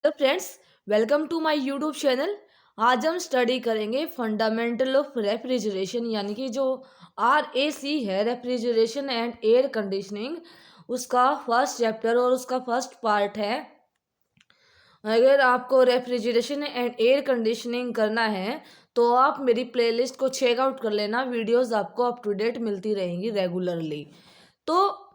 तो friends, welcome to my YouTube channel. आज हम स्टडी करेंगे फंडामेंटल ऑफ रेफ्रिजरेशन, यानी कि जो RAC है, रेफ्रिजरेशन एंड एयर कंडीशनिंग, उसका फर्स्ट चैप्टर और उसका फर्स्ट पार्ट है। अगर आपको रेफ्रिजरेशन एंड एयर कंडीशनिंग करना है तो आप मेरी प्लेलिस्ट को चेकआउट कर लेना। वीडियोस आपको अप टू डेट मिलती रहेंगी रेगुलरली। तो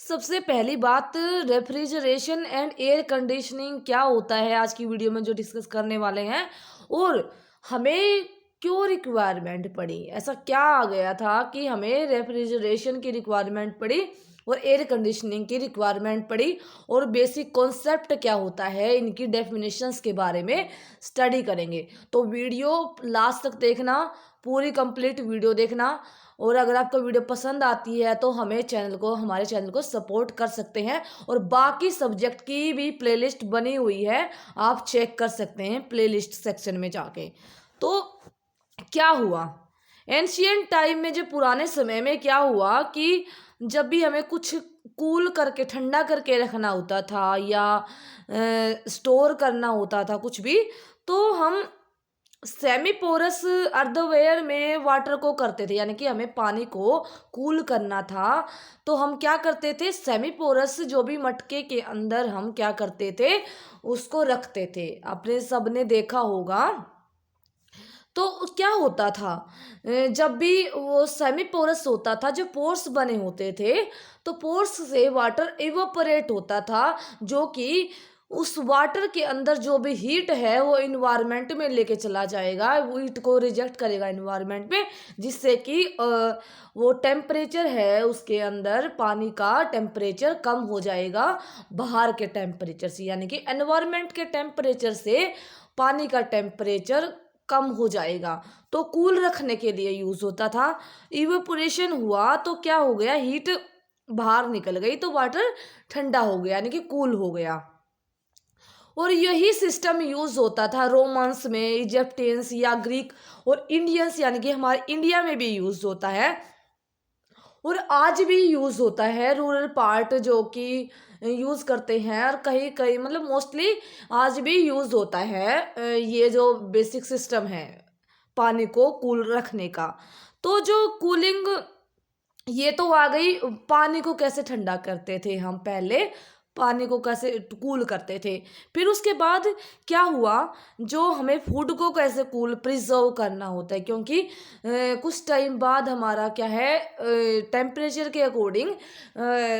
सबसे पहली बात, रेफ्रिजरेशन एंड एयर कंडीशनिंग क्या होता है आज की वीडियो में जो डिस्कस करने वाले हैं, और हमें क्यों रिक्वायरमेंट पड़ी, ऐसा क्या आ गया था कि हमें रेफ्रिजरेशन की रिक्वायरमेंट पड़ी और एयर कंडीशनिंग की रिक्वायरमेंट पड़ी, और बेसिक कॉन्सेप्ट क्या होता है, इनकी डेफिनेशंस के बारे में स्टडी करेंगे। तो वीडियो लास्ट तक देखना, पूरी कंप्लीट वीडियो देखना। और अगर आपको वीडियो पसंद आती है तो हमारे चैनल को सपोर्ट कर सकते हैं। और बाकी सब्जेक्ट की भी प्लेलिस्ट बनी हुई है, आप चेक कर सकते हैं प्लेलिस्ट सेक्शन में जाके। तो क्या हुआ एंशियंट टाइम में, जो पुराने समय में क्या हुआ कि जब भी हमें कुछ कूल करके ठंडा करके रखना होता था या स्टोर करना होता था कुछ भी, तो हम सेमी पोरस अर्धवेयर में वाटर को करते थे। यानी कि हमें पानी को कूल करना था तो हम क्या करते थे, सेमी पोरस जो भी मटके के अंदर हम क्या करते थे, उसको रखते थे। आपने सबने देखा होगा। तो क्या होता था, जब भी वो सेमी पोरस होता था, जो पोर्स बने होते थे, तो पोर्स से वाटर इवापोरेट होता था, जो कि उस वाटर के अंदर जो भी हीट है वो इन्वायरमेंट में लेके चला जाएगा, वो हीट को रिजेक्ट करेगा इन्वायरमेंट में, जिससे कि वो टेम्परेचर है उसके अंदर, पानी का टेम्परेचर कम हो जाएगा बाहर के टेम्परेचर से। यानी कि एनवायरमेंट के टेम्परेचर से पानी का टेम्परेचर कम हो जाएगा, तो कूल रखने के लिए यूज होता था। इवेपोरेशन हुआ तो क्या हो गया, हीट बाहर निकल गई तो वाटर ठंडा हो गया, यानी कि कूल हो गया। और यही सिस्टम यूज होता था रोमन्स में, इजिप्टियंस या ग्रीक और इंडियंस, यानी कि हमारे इंडिया में भी यूज होता है और आज भी यूज होता है। रूरल पार्ट जो कि यूज करते हैं, और कहीं कहीं मतलब मोस्टली आज भी यूज होता है ये जो बेसिक सिस्टम है पानी को कूल रखने का। तो जो कूलिंग, ये तो आ गई। पानी को कैसे ठंडा करते थे हम पहले, पानी को कैसे कूल करते थे। फिर उसके बाद क्या हुआ, जो हमें फूड को कैसे कूल प्रिजर्व करना होता है, क्योंकि कुछ टाइम बाद हमारा क्या है, टेम्परेचर के अकॉर्डिंग,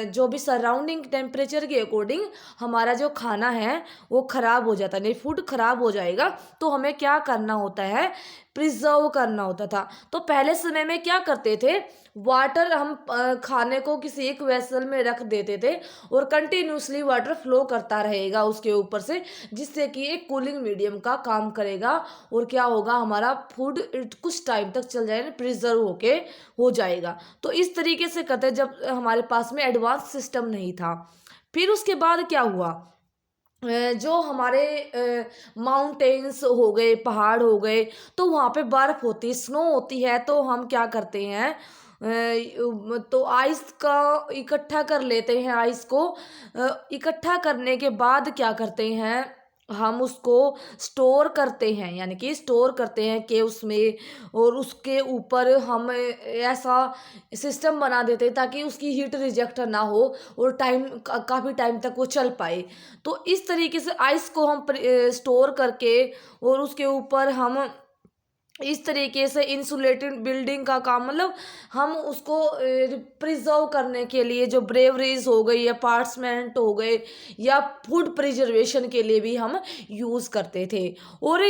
जो भी सराउंडिंग टेम्परेचर के अकॉर्डिंग हमारा जो खाना है वो ख़राब हो जाता है, नहीं फूड ख़राब हो जाएगा। तो हमें क्या करना होता है, प्रिजर्व करना होता था। तो पहले समय में क्या करते थे, वाटर हम खाने को किसी एक वेसल में रख देते थे और कंटिन्यूसली वाटर फ्लो करता रहेगा उसके ऊपर से, जिससे कि एक कूलिंग मीडियम का काम करेगा। और क्या होगा, हमारा फूड कुछ टाइम तक चल जाएगा, प्रिजर्व होके हो जाएगा। तो इस तरीके से करते जब हमारे पास में एडवांस सिस्टम नहीं था। फिर उसके बाद क्या हुआ, जो हमारे माउंटेन्स हो गए, पहाड़ हो गए, तो वहाँ पे बर्फ़ होती, स्नो होती है, तो हम क्या करते हैं, तो आइस का इकट्ठा कर लेते हैं। आइस को इकट्ठा करने के बाद क्या करते हैं, हम उसको स्टोर करते हैं, यानी कि स्टोर करते हैं कि उसमें, और उसके ऊपर हम ऐसा सिस्टम बना देते हैं ताकि उसकी हीट रिजेक्ट ना हो और काफ़ी टाइम तक वो चल पाए। तो इस तरीके से आइस को हम स्टोर करके, और उसके ऊपर हम इस तरीके से इंसुलेटेड बिल्डिंग का काम, मतलब हम उसको प्रिजर्व करने के लिए, जो ब्रेवरीज हो गई या पार्चमेंट हो गए या फूड प्रिजर्वेशन के लिए भी हम यूज़ करते थे। और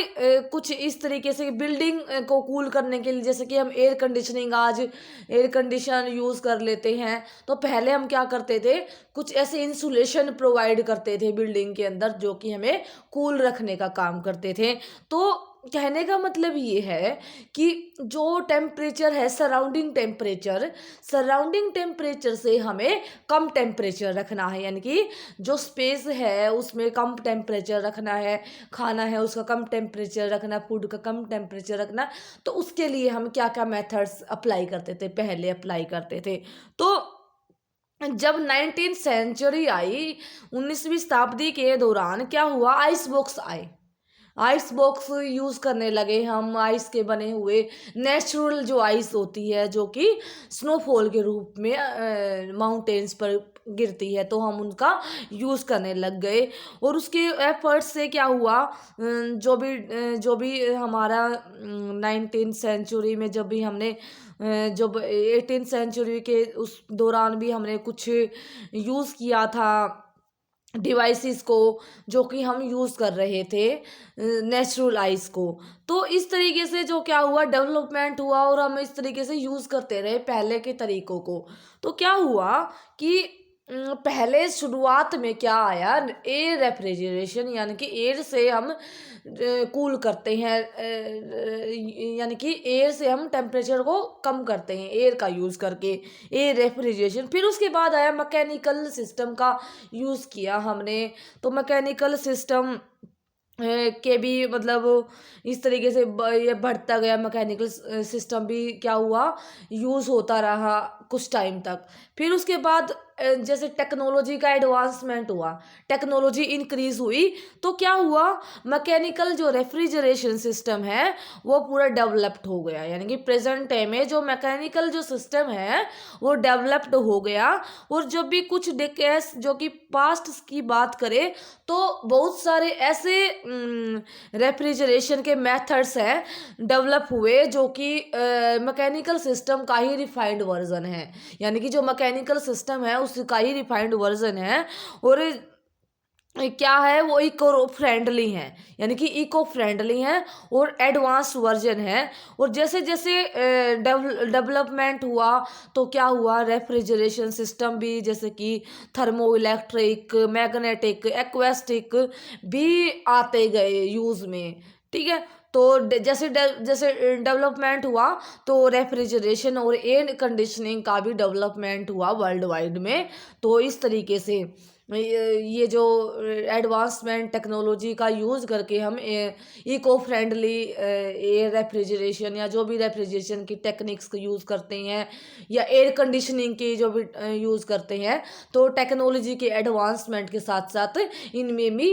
कुछ इस तरीके से बिल्डिंग को कूल करने के लिए, जैसे कि हम एयर कंडीशनिंग, आज एयर कंडीशन यूज़ कर लेते हैं, तो पहले हम क्या करते थे, कुछ ऐसे इंसुलेशन प्रोवाइड करते थे बिल्डिंग के अंदर, जो कि हमें कूल रखने का काम करते थे। तो कहने का मतलब ये है कि जो टेम्परेचर है, सराउंडिंग टेम्परेचर से हमें कम टेम्परेचर रखना है, यानी कि जो स्पेस है उसमें कम टेम्परेचर रखना है, खाना है उसका कम टेम्परेचर रखना, फूड का कम टेम्परेचर रखना। तो उसके लिए हम क्या क्या मेथड्स अप्लाई करते थे, पहले अप्लाई करते थे। तो जब 19th सेंचुरी आई, 19वीं शताब्दी के दौरान क्या हुआ, आइस बॉक्स आए। आइस बॉक्स यूज़ करने लगे हम, आइस के बने हुए नेचुरल जो आइस होती है जो कि स्नोफॉल के रूप में माउंटेन्स पर गिरती है, तो हम उनका यूज़ करने लग गए। और उसके एफर्ट से क्या हुआ, जो भी हमारा 19th सेंचुरी में जब भी हमने जब 18th सेंचुरी के उस दौरान भी हमने कुछ यूज़ किया था डिवाइसेस को, जो कि हम यूज़ कर रहे थे नेचुरल आइस को। तो इस तरीके से जो क्या हुआ, डेवलपमेंट हुआ और हम इस तरीके से यूज़ करते रहे पहले के तरीकों को। तो क्या हुआ कि पहले शुरुआत में क्या आया, एयर रेफ्रिजरेशन, यानी कि एयर से हम कूल करते हैं, यानी कि एयर से हम टेम्परेचर को कम करते हैं एयर का यूज़ करके, एयर रेफ्रिजरेशन। फिर उसके बाद आया मैकेनिकल सिस्टम का यूज़ किया हमने। तो मैकेनिकल सिस्टम के भी मतलब इस तरीके से ये बढ़ता गया, मैकेनिकल सिस्टम भी क्या हुआ, यूज़ होता रहा कुछ टाइम तक। फिर उसके बाद जैसे टेक्नोलॉजी का एडवांसमेंट हुआ, टेक्नोलॉजी इंक्रीज हुई, तो क्या हुआ, मैकेनिकल जो रेफ्रिजरेशन सिस्टम है वो पूरा डेवलप्ड हो गया। यानी कि प्रेजेंट टाइम में जो मैकेनिकल जो सिस्टम है वो डेवलप्ड हो गया। और जब भी कुछ डिकेड्स जो कि पास्ट की बात करें, तो बहुत सारे ऐसे रेफ्रिजरेशन के मेथड्स हैं डेवलप हुए जो कि मैकेनिकल सिस्टम का ही रिफाइंड वर्जन है। यानी कि जो मैकेनिकल सिस्टम है उसका ही रिफाइंड वर्जन है। और क्या है, वो इको फ्रेंडली है, यानी कि इको फ्रेंडली है और एडवांस वर्जन है। और जैसे जैसे डेवलपमेंट हुआ, तो क्या हुआ, रेफ्रिजरेशन सिस्टम भी जैसे कि थर्मो इलेक्ट्रिक, मैग्नेटिक, एक्वेस्टिक भी आते गए यूज़ में। ठीक है, तो जैसे जैसे डेवलपमेंट हुआ, तो रेफ्रिजरेशन और एयर कंडीशनिंग का भी डेवलपमेंट हुआ वर्ल्ड वाइड में। तो इस तरीके से ये जो एडवांसमेंट टेक्नोलॉजी का यूज़ करके हम इको फ्रेंडली एयर रेफ्रिजरेशन या जो भी रेफ्रिजरेशन की टेक्निक्स को यूज़ करते हैं, या एयर कंडीशनिंग की जो भी यूज़ करते हैं, तो टेक्नोलॉजी के एडवांसमेंट के साथ साथ इनमें भी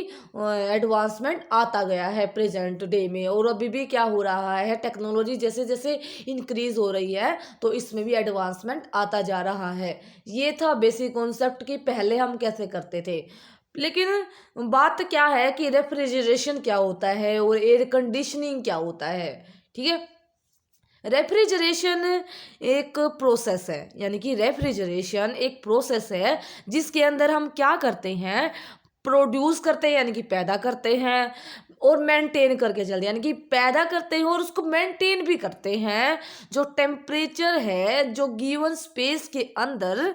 एडवांसमेंट आता गया है प्रेजेंट डे में। और अभी भी क्या हो रहा है, टेक्नोलॉजी जैसे जैसे इंक्रीज हो रही है, तो इसमें भी एडवांसमेंट आता जा रहा है। ये था बेसिक कॉन्सेप्ट कि पहले हम कैसे करते थे। लेकिन बात क्या है कि रेफ्रिजरेशन क्या होता है और एयर कंडीशनिंग क्या होता है। ठीक है, रेफ्रिजरेशन एक प्रोसेस है, यानी कि रेफ्रिजरेशन एक प्रोसेस है जिसके अंदर हम क्या करते हैं, प्रोड्यूस करते हैं, यानी कि पैदा करते हैं और मेंटेन करके चलते हैं। यानी कि पैदा करते हैं और उसको मेंटेन भी करते हैं। जो टेम्परेचर है जो गिवन स्पेस के अंदर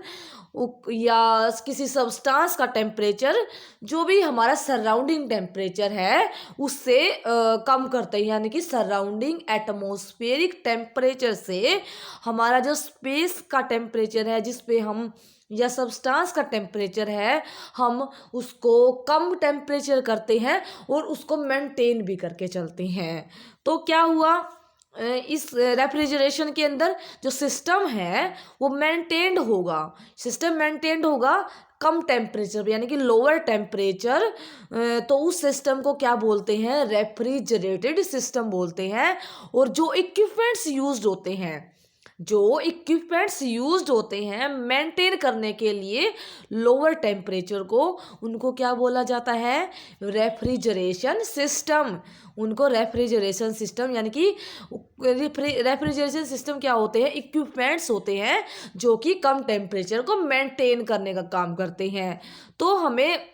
या किसी सब्सटेंस का टेम्परेचर, जो भी हमारा सराउंडिंग टेम्परेचर है उससे कम करते हैं। यानी कि सराउंडिंग एटमॉस्फेरिक टेम्परेचर से हमारा जो स्पेस का टेम्परेचर है जिस पे हम, या सब्सटेंस का टेम्परेचर है, हम उसको कम टेम्परेचर करते हैं और उसको मेंटेन भी करके चलते हैं। तो क्या हुआ, इस रेफ्रिजरेशन के अंदर जो सिस्टम है वो मेंटेन्ड होगा, सिस्टम मेंटेन्ड होगा कम टेम्परेचर पे, यानी कि लोअर टेम्परेचर। तो उस सिस्टम को क्या बोलते हैं, रेफ्रिजरेटेड सिस्टम बोलते हैं। और जो इक्विपमेंट्स यूज्ड होते हैं, जो इक्विपमेंट्स यूज्ड होते हैं मेंटेन करने के लिए लोअर टेम्परेचर को, उनको क्या बोला जाता है, रेफ्रिजरेशन सिस्टम। उनको रेफ्रिजरेशन सिस्टम, यानी कि रेफ्रिजरेशन सिस्टम क्या होते हैं, इक्विपमेंट्स होते हैं जो कि कम टेम्परेचर को मेंटेन करने का काम करते हैं। तो हमें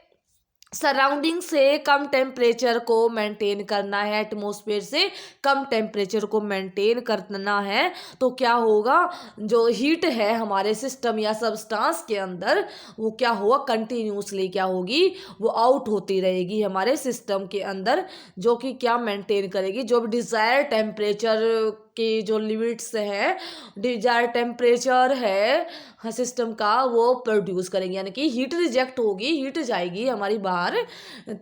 सराउंडिंग से कम टेम्परेचर को मेंटेन करना है, एटमॉस्फेयर से कम टेम्परेचर को मेंटेन करना है, तो क्या होगा, जो हीट है हमारे सिस्टम या सब्सटेंस के अंदर, वो क्या होगा, कंटिन्यूसली क्या होगी, वो आउट होती रहेगी हमारे सिस्टम के अंदर, जो कि क्या मेंटेन करेगी, जो भी डिज़ायर टेम्परेचर की जो लिमिट्स हैं, डिजायर टेम्परेचर है सिस्टम का, वो प्रोड्यूस करेंगे। यानी कि हीट रिजेक्ट होगी, हीट जाएगी हमारी बाहर,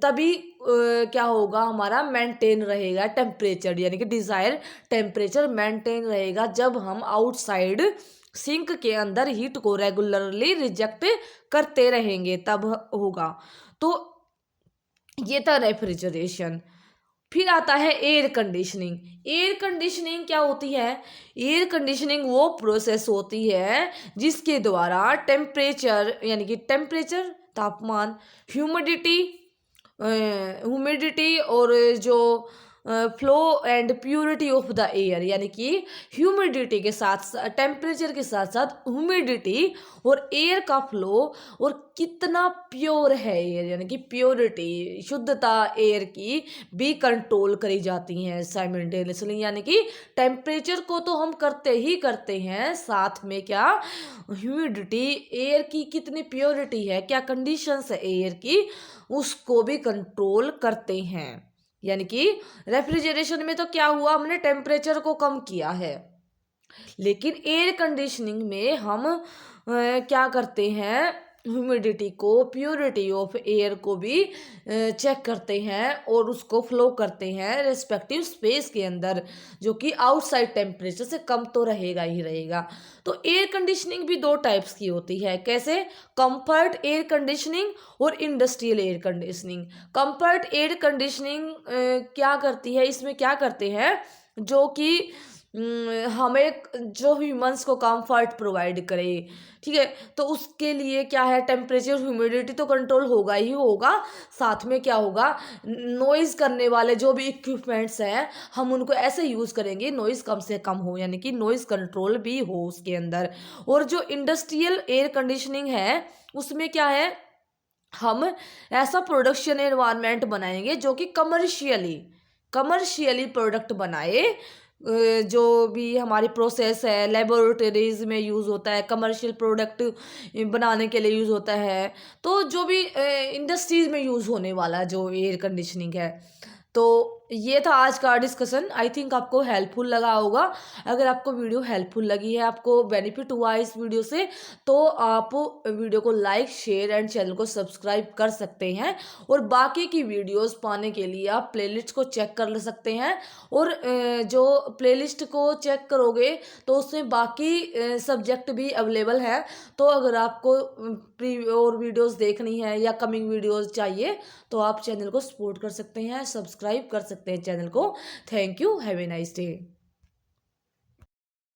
तभी क्या होगा, हमारा मेंटेन रहेगा टेम्परेचर, यानी कि डिज़ायर टेम्परेचर मेंटेन रहेगा जब हम आउटसाइड सिंक के अंदर हीट को रेगुलरली रिजेक्ट करते रहेंगे तब होगा। तो ये था रेफ्रिजरेशन। फिर आता है एयर कंडीशनिंग। एयर कंडीशनिंग क्या होती है? एयर कंडीशनिंग वो प्रोसेस होती है जिसके द्वारा टेम्परेचर यानी कि टेम्परेचर तापमान, ह्यूमिडिटी ह्यूमिडिटी और जो flow and purity of the air, यानी कि ह्यूमिडिटी के साथ टेम्परेचर के साथ साथ ह्यूमिडिटी और एयर का फ्लो और कितना प्योर है एयर, यानी कि प्योरिटी शुद्धता एयर की भी कंट्रोल करी जाती हैं साइमल्टेनियसली। यानी कि टेम्परेचर को तो हम करते ही करते हैं, साथ में क्या ह्यूमिडिटी एयर की कितनी प्योरिटी है, क्या कंडीशंस है एयर की, उसको भी कंट्रोल करते हैं। यानी कि रेफ्रिजरेशन में तो क्या हुआ, हमने टेम्परेचर को कम किया है, लेकिन एयर कंडीशनिंग में हम क्या करते हैं, ह्यूमिडिटी को, प्योरिटी ऑफ एयर को भी चेक करते हैं और उसको फ्लो करते हैं रेस्पेक्टिव स्पेस के अंदर, जो कि आउटसाइड टेम्परेचर से कम तो रहेगा ही रहेगा। तो एयर कंडीशनिंग भी दो टाइप्स की होती है। कैसे? कंफर्ट एयर कंडीशनिंग और industrial air conditioning. Comfort air conditioning क्या करती है, इसमें क्या करते हैं, जो कि हमें जो ह्यूमंस को कंफर्ट प्रोवाइड करे, ठीक है। तो उसके लिए क्या है, टेम्परेचर ह्यूमिडिटी तो कंट्रोल होगा ही होगा, साथ में क्या होगा, नॉइज़ करने वाले जो भी इक्विपमेंट्स हैं हम उनको ऐसे यूज़ करेंगे नॉइज़ कम से कम हो, यानी कि नॉइज़ कंट्रोल भी हो उसके अंदर। और जो इंडस्ट्रियल एयर कंडीशनिंग है उसमें क्या है, हम ऐसा प्रोडक्शन एनवायरनमेंट बनाएंगे जो कि कमर्शियली प्रोडक्ट बनाए, जो भी हमारी प्रोसेस है लेबोरेटरीज में यूज़ होता है, कमर्शियल प्रोडक्ट बनाने के लिए यूज़ होता है, तो जो भी इंडस्ट्रीज में यूज़ होने वाला जो एयर कंडीशनिंग है। तो ये था आज का डिस्कशन। आई थिंक आपको हेल्पफुल लगा होगा। अगर आपको वीडियो हेल्पफुल लगी है, आपको बेनिफिट हुआ है इस वीडियो से, तो आप वीडियो को लाइक, शेयर एंड चैनल को सब्सक्राइब कर सकते हैं। और बाकी की वीडियोस पाने के लिए आप प्लेलिस्ट को चेक कर ले सकते हैं। और जो प्लेलिस्ट को चेक करोगे तो उसमें बाकी सब्जेक्ट भी अवेलेबल है। तो अगर आपको प्री और वीडियोस देखनी है या कमिंग वीडियोस चाहिए तो आप चैनल को सपोर्ट कर सकते हैं, सब्सक्राइब कर सकते हैं चैनल को। Thank you, have a nice day.